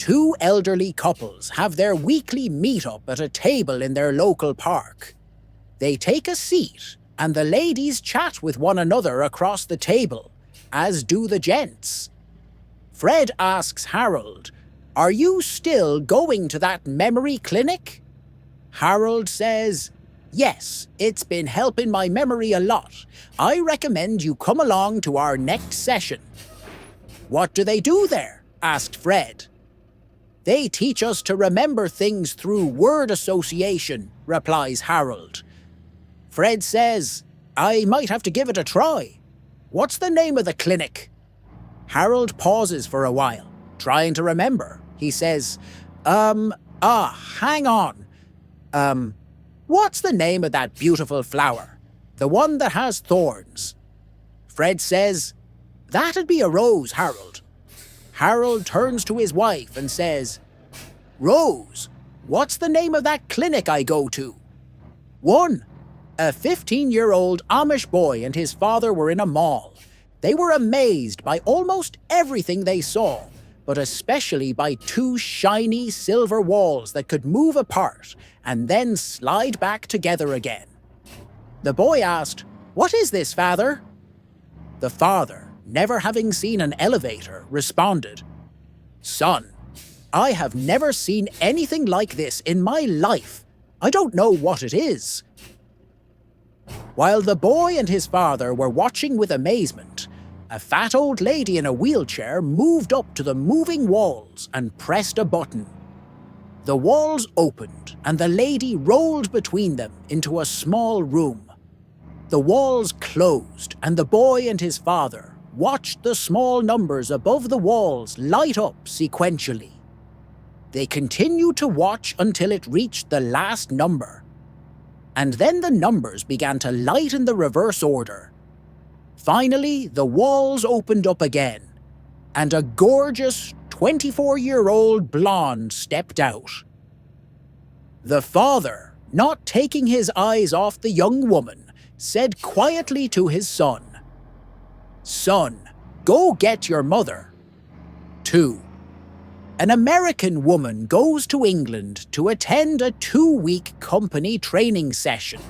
Two elderly couples have their weekly meet-up at a table in their local park. They take a seat, and the ladies chat with one another across the table, as do the gents. Fred asks Harold, "Are you still going to that memory clinic?" Harold says, "Yes, it's been helping my memory a lot. I recommend you come along to our next session." "What do they do there?" asked Fred. "They teach us to remember things through word association," replies Harold. Fred says, "I might have to give it a try. What's the name of the clinic?" Harold pauses for a while, trying to remember. He says, hang on. What's the name of that beautiful flower? The one that has thorns?" Fred says, "That'd be a rose, Harold." Harold turns to his wife and says, "Rose, what's the name of that clinic I go to?" "One." A 15-year-old Amish boy and his father were in a mall. They were amazed by almost everything they saw, but especially by two shiny silver walls that could move apart and then slide back together again. The boy asked, "What is this, father?" The father, never having seen an elevator, responded, "Son, I have never seen anything like this in my life. I don't know what it is." While the boy and his father were watching with amazement, a fat old lady in a wheelchair moved up to the moving walls and pressed a button. The walls opened, and the lady rolled between them into a small room. The walls closed, and the boy and his father watched the small numbers above the walls light up sequentially. They continued to watch until it reached the last number. And then the numbers began to light in the reverse order. Finally, the walls opened up again, and a gorgeous 24-year-old blonde stepped out. The father, not taking his eyes off the young woman, said quietly to his son, "Son, go get your mother." 2. An American woman goes to England to attend a 2-week company training session.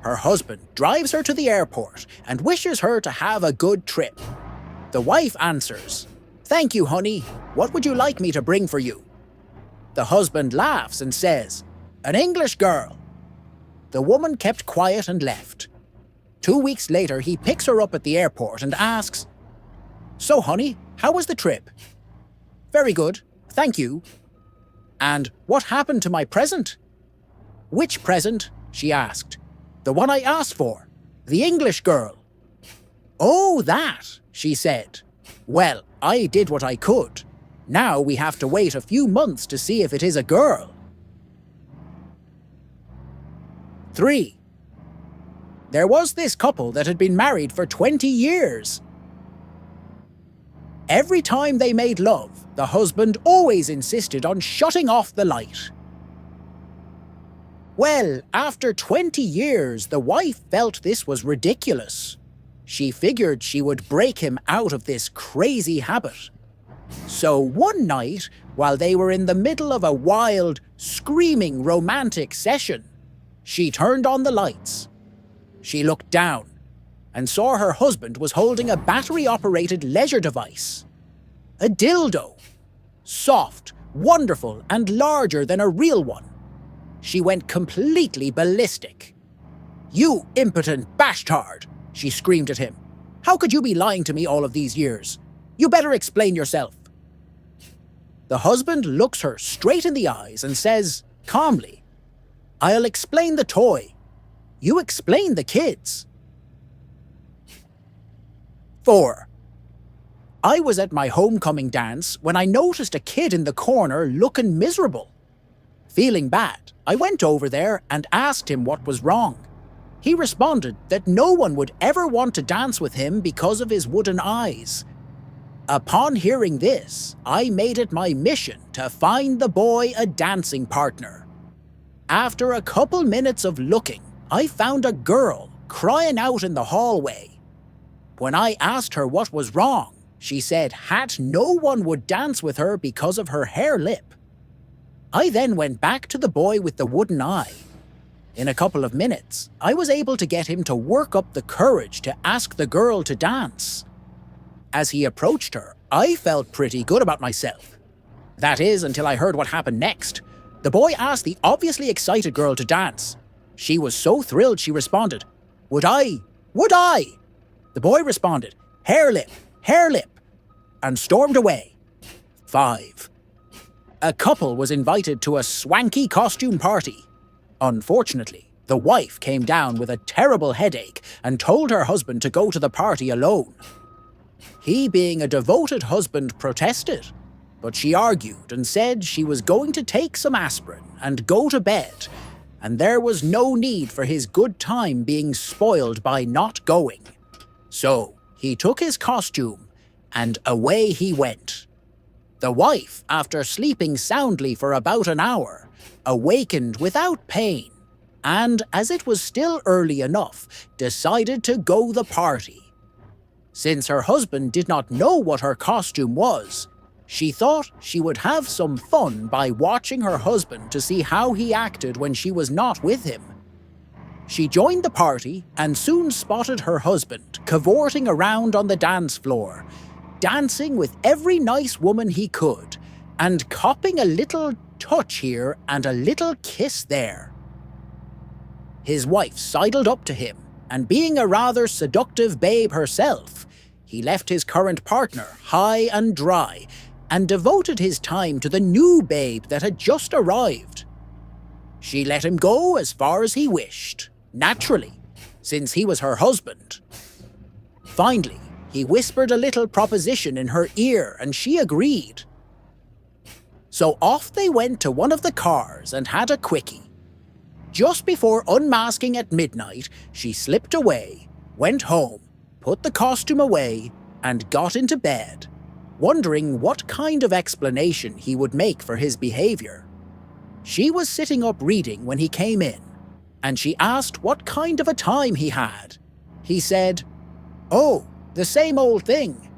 Her husband drives her to the airport and wishes her to have a good trip. The wife answers, "Thank you, honey. What would you like me to bring for you?" The husband laughs and says, "An English girl." The woman kept quiet and left. 2 weeks later, he picks her up at the airport and asks, "So, honey, how was the trip?" "Very good, thank you." "And what happened to my present?" "Which present?" she asked. "The one I asked for, the English girl." "Oh, that," she said. "Well, I did what I could. Now we have to wait a few months to see if it is a girl." 3. There was this couple that had been married for 20 years. Every time they made love, the husband always insisted on shutting off the light. Well, after 20 years, the wife felt this was ridiculous. She figured she would break him out of this crazy habit. So one night, while they were in the middle of a wild, screaming romantic session, she turned on the lights. She looked down and saw her husband was holding a battery-operated leisure device. A dildo. Soft, wonderful, and larger than a real one. She went completely ballistic. "You impotent bastard!" she screamed at him. "How could you be lying to me all of these years? You better explain yourself." The husband looks her straight in the eyes and says, calmly, "I'll explain the toy. You explain the kids." 4. I was at my homecoming dance when I noticed a kid in the corner looking miserable. Feeling bad, I went over there and asked him what was wrong. He responded that no one would ever want to dance with him because of his wooden eyes. Upon hearing this, I made it my mission to find the boy a dancing partner. After a couple minutes of looking, I found a girl crying out in the hallway. When I asked her what was wrong, She said hat no one would dance with her because of her hare lip. I then went back to the boy with the wooden eye. In a couple of minutes, I was able to get him to work up the courage to ask the girl to dance. As he approached her, I felt pretty good about myself. That is, until I heard what happened next. The boy asked the obviously excited girl to dance. She was so thrilled she responded, "Would I? Would I?" The boy responded, "Hare lip, and stormed away. 5. A couple was invited to a swanky costume party. Unfortunately, the wife came down with a terrible headache and told her husband to go to the party alone. He, being a devoted husband, protested, but she argued and said she was going to take some aspirin and go to bed, and there was no need for his good time being spoiled by not going. So he took his costume and away he went. The wife, after sleeping soundly for about an hour, awakened without pain, and as it was still early enough, decided to go the party. Since her husband did not know what her costume was, she thought she would have some fun by watching her husband to see how he acted when she was not with him. She joined the party and soon spotted her husband cavorting around on the dance floor, dancing with every nice woman he could, and copping a little touch here and a little kiss there. His wife sidled up to him, and being a rather seductive babe herself, he left his current partner high and dry and devoted his time to the new babe that had just arrived. She let him go as far as he wished, naturally, since he was her husband. Finally, he whispered a little proposition in her ear and she agreed. So off they went to one of the cars and had a quickie. Just before unmasking at midnight, she slipped away, went home, put the costume away, and got into bed, wondering what kind of explanation he would make for his behavior. She was sitting up reading when he came in, and she asked what kind of a time he had. He said, "Oh, the same old thing.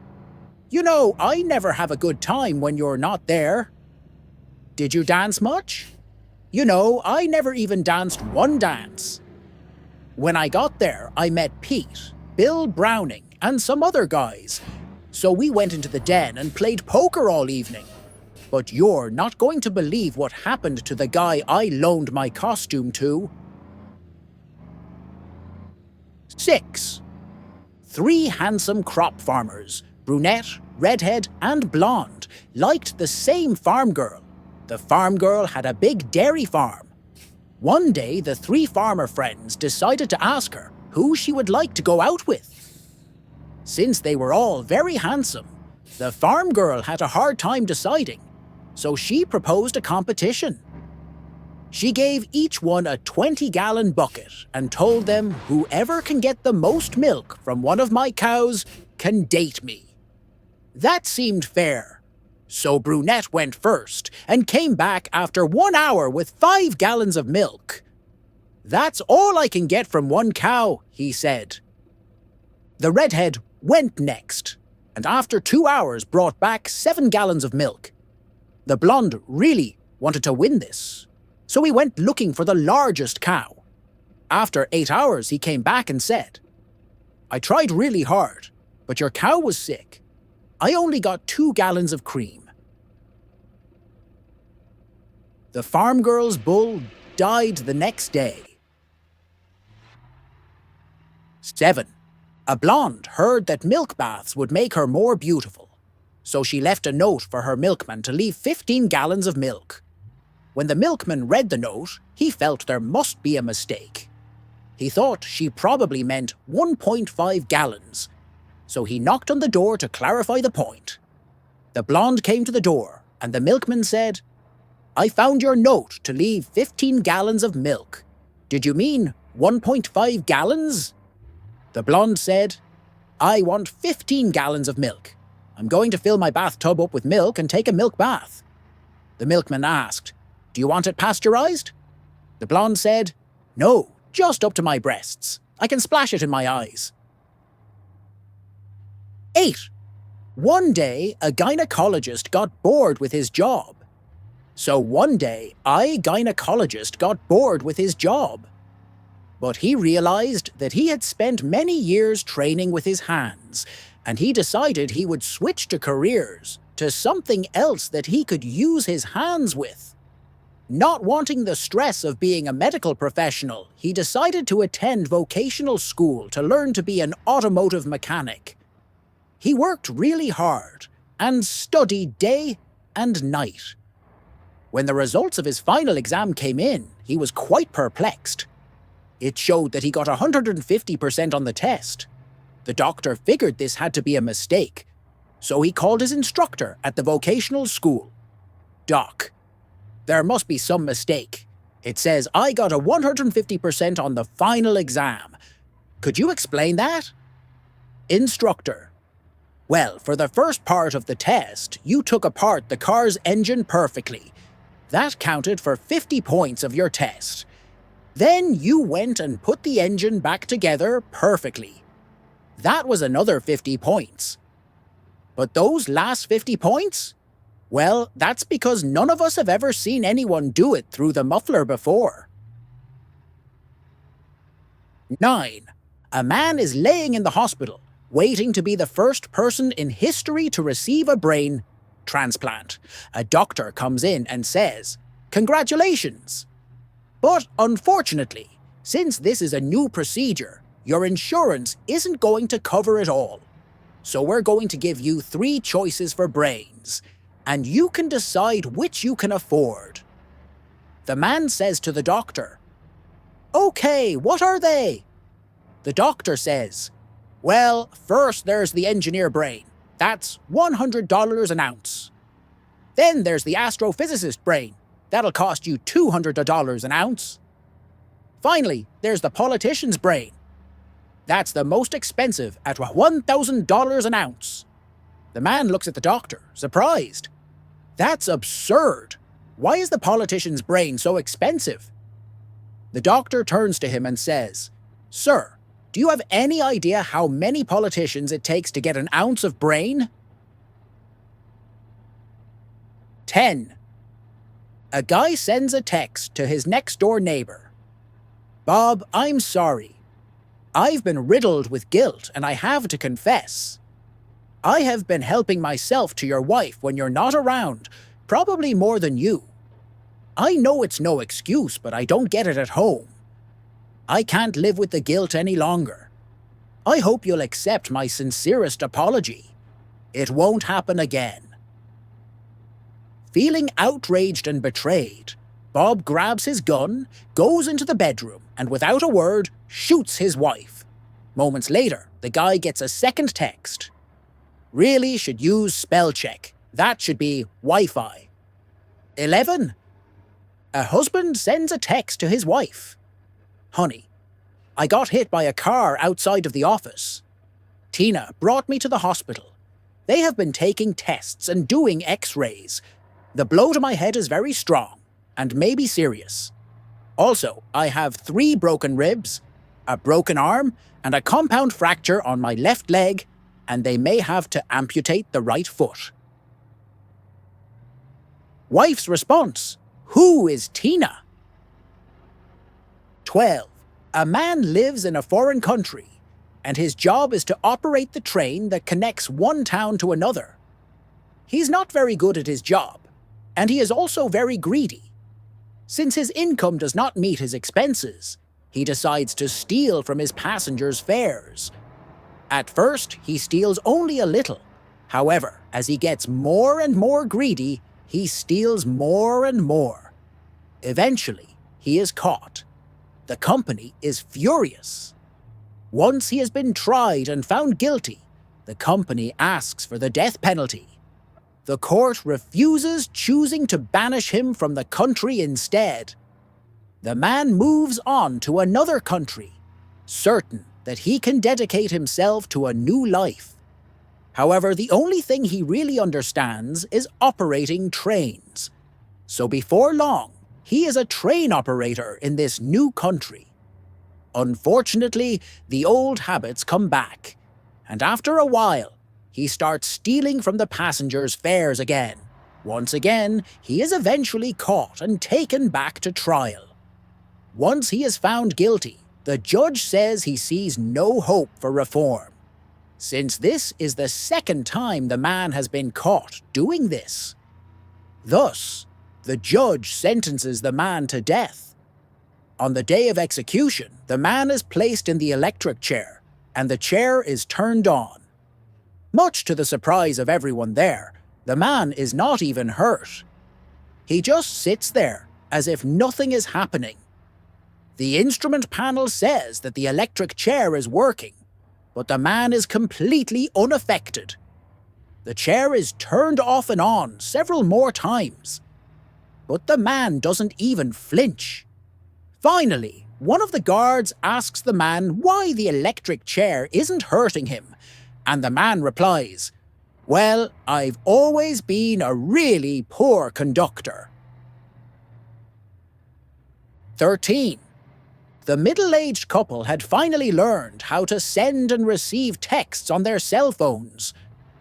You know, I never have a good time when you're not there." "Did you dance much?" "You know, I never even danced one dance." "When I got there, I met Pete, Bill Browning, and some other guys. So we went into the den and played poker all evening. But you're not going to believe what happened to the guy I loaned my costume to." 6. 3 handsome crop farmers, brunette, redhead, and blonde, liked the same farm girl. The farm girl had a big dairy farm. One day, the 3 farmer friends decided to ask her who she would like to go out with. Since they were all very handsome, the farm girl had a hard time deciding, so she proposed a competition. She gave each one a 20-gallon bucket and told them whoever can get the most milk from one of my cows can date me. That seemed fair. So Brunette went first and came back after 1 hour with 5 gallons of milk. "That's all I can get from one cow," he said. The redhead went next, and after 2 hours brought back 7 gallons of milk. The blonde really wanted to win this, so he went looking for the largest cow. After 8 hours, he came back and said, "I tried really hard, but your cow was sick. I only got 2 gallons of cream." The farm girl's bull died the next day. 7. A blonde heard that milk baths would make her more beautiful, so she left a note for her milkman to leave 15 gallons of milk. When the milkman read the note, he felt there must be a mistake. He thought she probably meant 1.5 gallons, so he knocked on the door to clarify the point. The blonde came to the door, and the milkman said, "I found your note to leave 15 gallons of milk. Did you mean 1.5 gallons? The blonde said, "I want 15 gallons of milk. I'm going to fill my bathtub up with milk and take a milk bath." The milkman asked, "Do you want it pasteurized?" The blonde said, "No, just up to my breasts. I can splash it in my eyes." 8. One day, a gynecologist got bored with his job. So one day, a gynecologist got bored with his job. But he realized that he had spent many years training with his hands, and he decided he would switch to careers, to something else that he could use his hands with. Not wanting the stress of being a medical professional, he decided to attend vocational school to learn to be an automotive mechanic. He worked really hard and studied day and night. When the results of his final exam came in, he was quite perplexed. It showed that he got 150% on the test. The doctor figured this had to be a mistake, so he called his instructor at the vocational school. "Doc, there must be some mistake. It says I got a 150% on the final exam. Could you explain that?" Instructor: "Well, for the first part of the test, you took apart the car's engine perfectly. That counted for 50 points of your test. Then you went and put the engine back together perfectly. That was another 50 points. But those last 50 points? Well, that's because none of us have ever seen anyone do it through the muffler before." 9. A man is laying in the hospital, waiting to be the first person in history to receive a brain transplant. A doctor comes in and says, "Congratulations! But unfortunately, since this is a new procedure, your insurance isn't going to cover it all. So we're going to give you 3 choices for brains, and you can decide which you can afford." The man says to the doctor, "Okay, what are they?" The doctor says, "Well, first there's the engineer brain. That's $100 an ounce. Then there's the astrophysicist brain. That'll cost you $200 an ounce. Finally, there's the politician's brain. That's the most expensive at $1,000 an ounce." The man looks at the doctor, surprised. "That's absurd. Why is the politician's brain so expensive?" The doctor turns to him and says, "Sir, do you have any idea how many politicians it takes to get an ounce of brain?" 10. A guy sends a text to his next-door neighbor. "Bob, I'm sorry. I've been riddled with guilt and I have to confess. I have been helping myself to your wife when you're not around, probably more than you. I know it's no excuse, but I don't get it at home. I can't live with the guilt any longer. I hope you'll accept my sincerest apology. It won't happen again." Feeling outraged and betrayed, Bob grabs his gun, goes into the bedroom, and without a word, shoots his wife. Moments later, the guy gets a second text. "Really should use spell check. That should be Wi-Fi." 11. A husband sends a text to his wife. "Honey, I got hit by a car outside of the office. Tina brought me to the hospital. They have been taking tests and doing x-rays. The blow to my head is very strong and may be serious. Also, I have 3 broken ribs, a broken arm, and a compound fracture on my left leg, and they may have to amputate the right foot." Wife's response: "Who is Tina?" 12. A man lives in a foreign country, and his job is to operate the train that connects one town to another. He's not very good at his job, and he is also very greedy. Since his income does not meet his expenses, he decides to steal from his passengers' fares. At first, he steals only a little. However, as he gets more and more greedy, he steals more and more. Eventually, he is caught. The company is furious. Once he has been tried and found guilty, the company asks for the death penalty. The court refuses, choosing to banish him from the country instead. The man moves on to another country, certain that he can dedicate himself to a new life. However, the only thing he really understands is operating trains. So before long, he is a train operator in this new country. Unfortunately, the old habits come back, and after a while, he starts stealing from the passengers' fares again. Once again, he is eventually caught and taken back to trial. Once he is found guilty, the judge says he sees no hope for reform, since this is the second time the man has been caught doing this. Thus, the judge sentences the man to death. On the day of execution, the man is placed in the electric chair, and the chair is turned on. Much to the surprise of everyone there, the man is not even hurt. He just sits there, as if nothing is happening. The instrument panel says that the electric chair is working, but the man is completely unaffected. The chair is turned off and on several more times, but the man doesn't even flinch. Finally, one of the guards asks the man why the electric chair isn't hurting him, and the man replies, "Well, I've always been a really poor conductor." 13. The middle-aged couple had finally learned how to send and receive texts on their cell phones.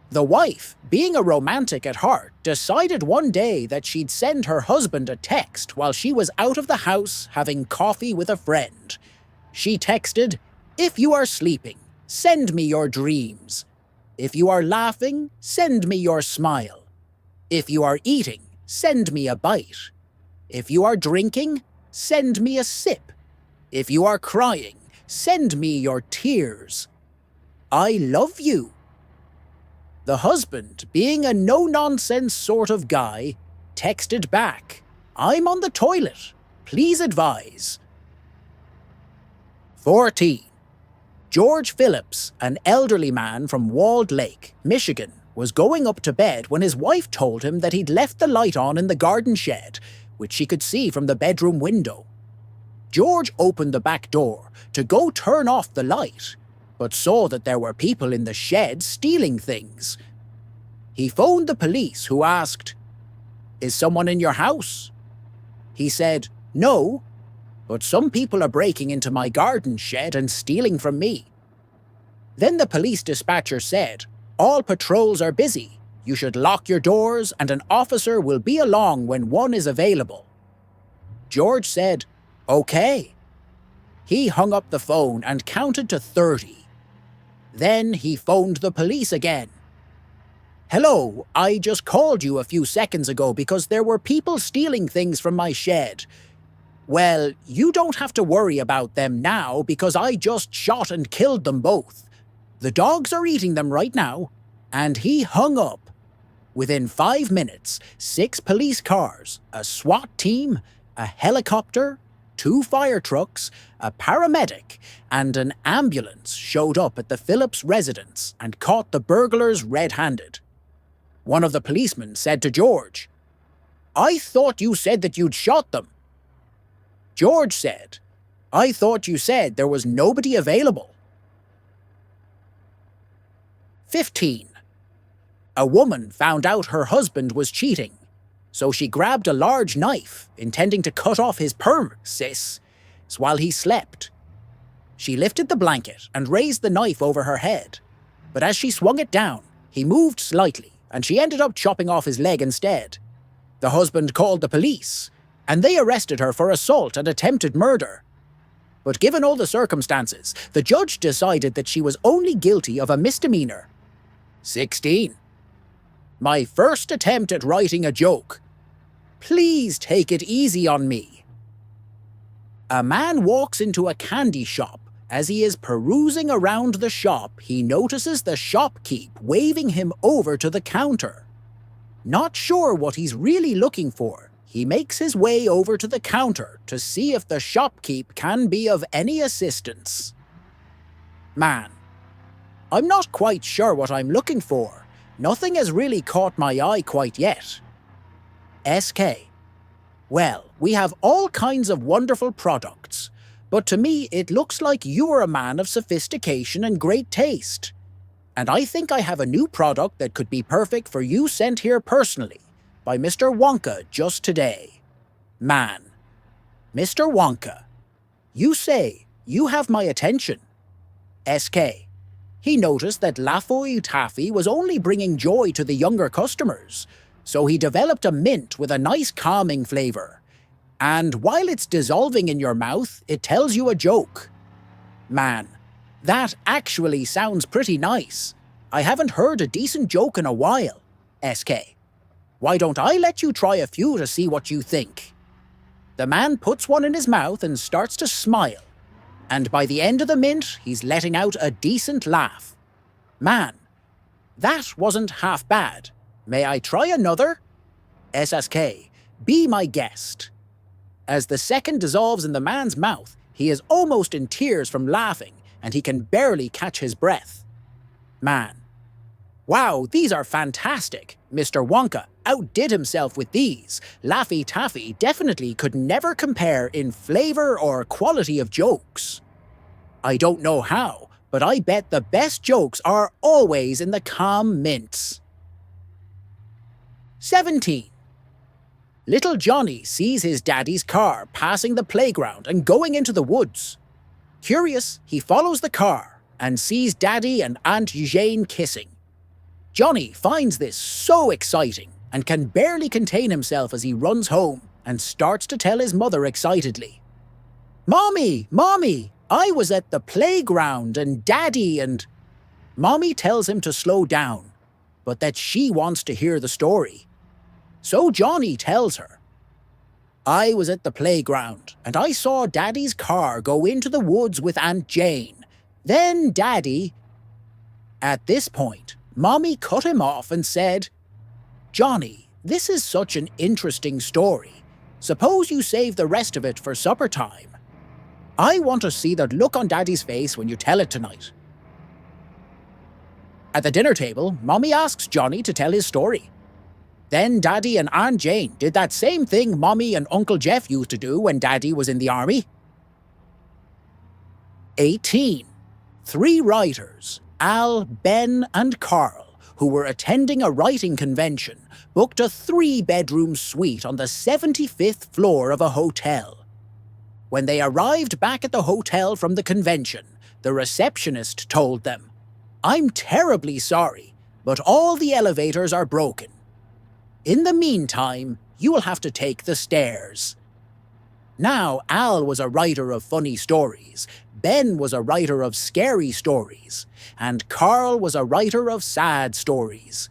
The wife, being a romantic at heart, decided one day that she'd send her husband a text while she was out of the house having coffee with a friend. She texted, "If you are sleeping, send me your dreams. If you are laughing, send me your smile. If you are eating, send me a bite. If you are drinking, send me a sip. If you are crying, send me your tears. I love you." The husband, being a no-nonsense sort of guy, texted back, "I'm on the toilet. Please advise." 14. George Phillips, an elderly man from Walled Lake, Michigan, was going up to bed when his wife told him that he'd left the light on in the garden shed, which she could see from the bedroom window. George opened the back door to go turn off the light, but saw that there were people in the shed stealing things. He phoned the police, who asked, "Is someone in your house?" He said, "No, but some people are breaking into my garden shed and stealing from me." Then the police dispatcher said, "All patrols are busy. You should lock your doors and an officer will be along when one is available." George said, "Okay." He hung up the phone and counted to 30. Then he phoned the police again. "Hello, I just called you a few seconds ago because there were people stealing things from my shed. Well, you don't have to worry about them now because I just shot and killed them both. The dogs are eating them right now." And he hung up. Within 5 minutes, 6 police cars, a SWAT team, a helicopter, 2 fire trucks, a paramedic, and an ambulance showed up at the Phillips residence and caught the burglars red-handed. One of the policemen said to George, "I thought you said that you'd shot them." George said, "I thought you said there was nobody available." 15. A woman found out her husband was cheating, so she grabbed a large knife, intending to cut off his sis while he slept. She lifted the blanket and raised the knife over her head, but as she swung it down, he moved slightly, and she ended up chopping off his leg instead. The husband called the police, and they arrested her for assault and attempted murder. But given all the circumstances, the judge decided that she was only guilty of a misdemeanor. 16. My first attempt at writing a joke. Please take it easy on me. A man walks into a candy shop. As he is perusing around the shop, he notices the shopkeep waving him over to the counter. Not sure what he's really looking for, he makes his way over to the counter to see if the shopkeep can be of any assistance. Man: I'm not quite sure what I'm looking for. Nothing has really caught my eye quite yet. SK: Well, we have all kinds of wonderful products, but to me it looks like you are a man of sophistication and great taste. And I think I have a new product that could be perfect for you, sent here personally by Mr. Wonka just today. Man: Mr. Wonka, you say you have my attention. SK: He noticed that Laffy Taffy was only bringing joy to the younger customers, so he developed a mint with a nice calming flavour. And while it's dissolving in your mouth, it tells you a joke. Man, that actually sounds pretty nice. I haven't heard a decent joke in a while, SK. Why don't I let you try a few to see what you think? The man puts one in his mouth and starts to smile. And by the end of the mint, he's letting out a decent laugh. Man, that wasn't half bad. May I try another? SSK, be my guest. As the second dissolves in the man's mouth, he is almost in tears from laughing, and he can barely catch his breath. Man, wow, these are fantastic. Mr. Wonka outdid himself with these. Laffy Taffy definitely could never compare in flavour or quality of jokes. I don't know how, but I bet the best jokes are always in the calm mints. 17. Little Johnny sees his daddy's car passing the playground and going into the woods. Curious, he follows the car and sees Daddy and Aunt Jane kissing. Johnny finds this so exciting and can barely contain himself as he runs home and starts to tell his mother excitedly. "Mommy, Mommy, I was at the playground and Daddy and..." Mommy tells him to slow down, but that she wants to hear the story. So Johnny tells her, "I was at the playground and I saw Daddy's car go into the woods with Aunt Jane. Then Daddy..." At this point, Mommy cut him off and said, "Johnny, this is such an interesting story. Suppose you save the rest of it for supper time. I want to see that look on Daddy's face when you tell it tonight." At the dinner table, Mommy asks Johnny to tell his story. Then Daddy and Aunt Jane did that same thing Mommy and Uncle Jeff used to do when Daddy was in the army. 18. 3 writers, Al, Ben, and Carl, who were attending a writing convention, booked a 3-bedroom suite on the 75th floor of a hotel. When they arrived back at the hotel from the convention, the receptionist told them, "I'm terribly sorry, but all the elevators are broken. In the meantime, you will have to take the stairs." Now, Al was a writer of funny stories, Ben was a writer of scary stories, and Carl was a writer of sad stories.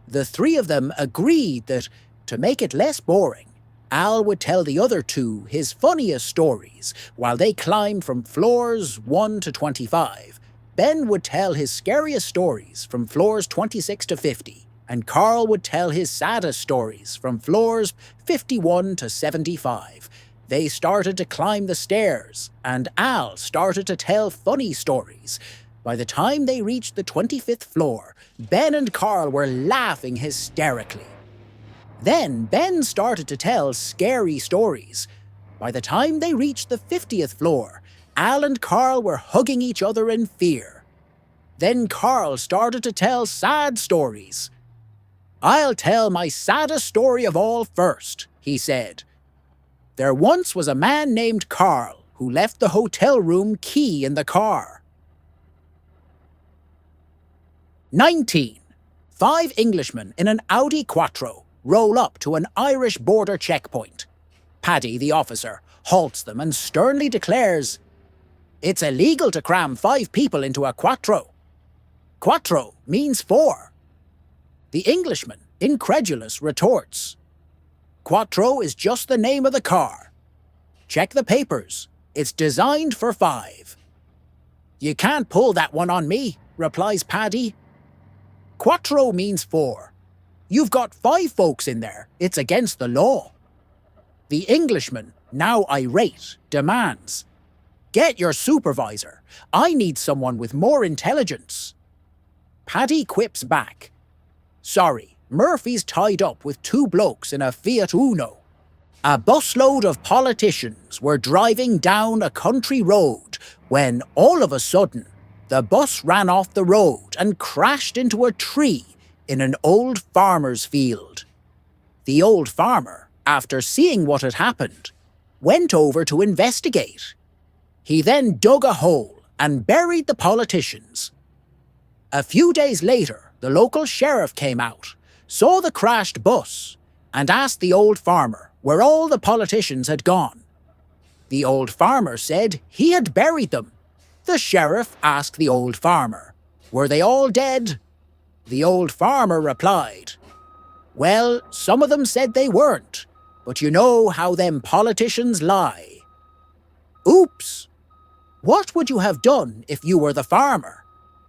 The 3 of them agreed that, to make it less boring, Al would tell the other 2 his funniest stories while they climbed from floors 1 to 25. Ben would tell his scariest stories from floors 26 to 50, and Carl would tell his saddest stories from floors 51 to 75. They started to climb the stairs, and Al started to tell funny stories. By the time they reached the 25th floor, Ben and Carl were laughing hysterically. Then Ben started to tell scary stories. By the time they reached the 50th floor, Al and Carl were hugging each other in fear. Then Carl started to tell sad stories. "I'll tell my saddest story of all first," he said. "There once was a man named Carl who left the hotel room key in the car." 19. 5 Englishmen in an Audi Quattro roll up to an Irish border checkpoint. Paddy, the officer, halts them and sternly declares, "It's illegal to cram 5 people into a Quattro. Quattro means 4. The Englishman, incredulous, retorts, "Quattro is just the name of the car. Check the papers. It's designed for 5. "You can't pull that one on me," replies Paddy. "Quattro means 4. You've got 5 folks in there. It's against the law." The Englishman, now irate, demands, "Get your supervisor. I need someone with more intelligence." Paddy quips back, "Sorry, Murphy's tied up with 2 blokes in a Fiat Uno." A busload of politicians were driving down a country road when, all of a sudden, the bus ran off the road and crashed into a tree in an old farmer's field. The old farmer, after seeing what had happened, went over to investigate. He then dug a hole and buried the politicians. A few days later, the local sheriff came out, saw the crashed bus, and asked the old farmer where all the politicians had gone. The old farmer said he had buried them. The sheriff asked the old farmer, were they all dead? The old farmer replied, well, some of them said they weren't, but you know how them politicians lie. Oops! What would you have done if you were the farmer?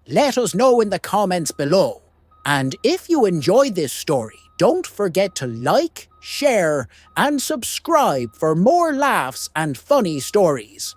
Let us know in the comments below. And if you enjoyed this story, don't forget to like, share, and subscribe for more laughs and funny stories.